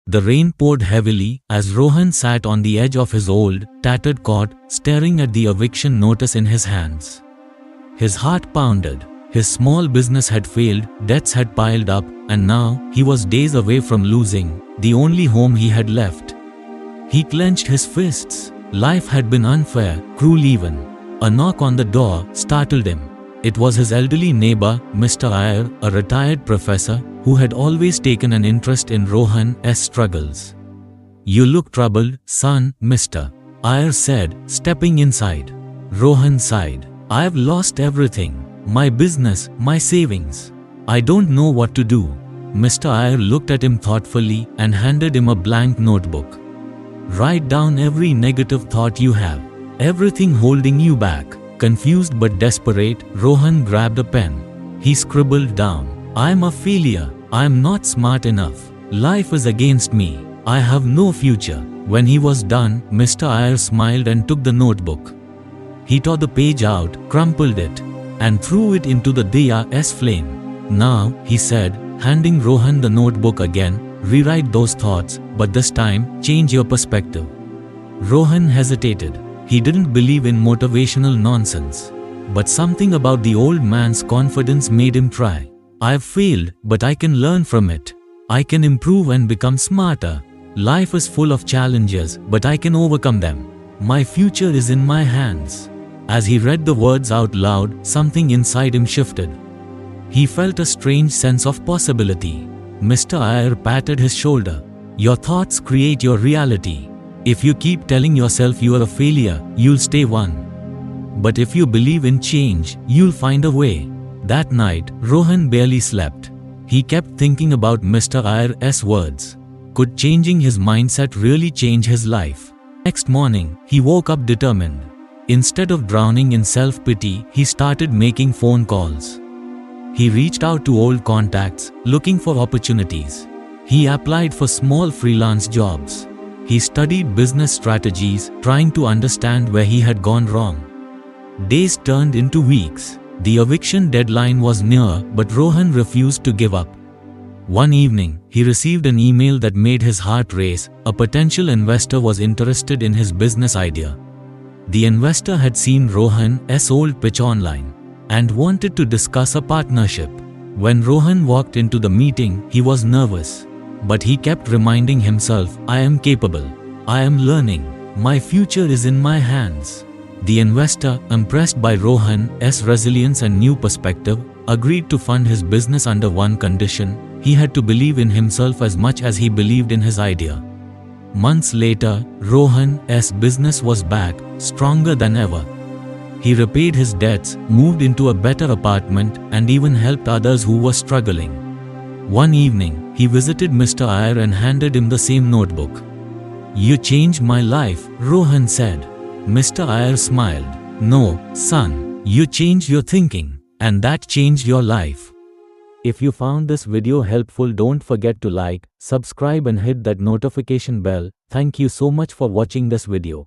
The rain poured heavily as Rohan sat on the edge of his old, tattered cot, staring at the eviction notice in his hands. His heart pounded. His small business had failed, debts had piled up, and now he was days away from losing the only home he had left. He clenched his fists. Life had been unfair, cruel even. A knock on the door startled him. It was his elderly neighbor, Mr. Iyer, a retired professor who had always taken an interest in Rohan's struggles. "You look troubled, son," Mr. Iyer said, stepping inside. Rohan sighed. "I've lost everything. My business, my savings. I don't know what to do." Mr. Iyer looked at him thoughtfully and handed him a blank notebook. "Write down every negative thought you have, everything holding you back." Confused but desperate, Rohan grabbed a pen. He scribbled down, "I'm a failure. I'm not smart enough. Life is against me. I have no future." When he was done, Mr. Iyer smiled and took the notebook. He tore the page out, crumpled it, and threw it into the diya's flame. "Now," he said, handing Rohan the notebook again, "rewrite those thoughts, but this time, change your perspective." Rohan hesitated. He didn't believe in motivational nonsense. But something about the old man's confidence made him try. "I've failed, but I can learn from it. I can improve and become smarter. Life is full of challenges, but I can overcome them. My future is in my hands." As he read the words out loud, something inside him shifted. He felt a strange sense of possibility. Mr. Iyer patted his shoulder. "Your thoughts create your reality. If you keep telling yourself you are a failure, you'll stay one. But if you believe in change, you'll find a way." That night, Rohan barely slept. He kept thinking about Mr. Iyer's words. Could changing his mindset really change his life? Next morning, he woke up determined. Instead of drowning in self-pity, he started making phone calls. He reached out to old contacts, looking for opportunities. He applied for small freelance jobs. He studied business strategies, trying to understand where he had gone wrong. Days turned into weeks. The eviction deadline was near, but Rohan refused to give up. One evening, he received an email that made his heart race. A potential investor was interested in his business idea. The investor had seen Rohan's old pitch online and wanted to discuss a partnership. When Rohan walked into the meeting, he was nervous. But he kept reminding himself, "I am capable. I am learning. My future is in my hands." The investor, impressed by Rohan's resilience and new perspective, agreed to fund his business under one condition: he had to believe in himself as much as he believed in his idea. Months later, Rohan's business was back, stronger than ever. He repaid his debts, moved into a better apartment, and even helped others who were struggling. One evening, he visited Mr. Iyer and handed him the same notebook. "You changed my life," Rohan said. Mr. Iyer smiled. "No, son, you changed your thinking, and that changed your life." If you found this video helpful, don't forget to like, subscribe and hit that notification bell. Thank you so much for watching this video.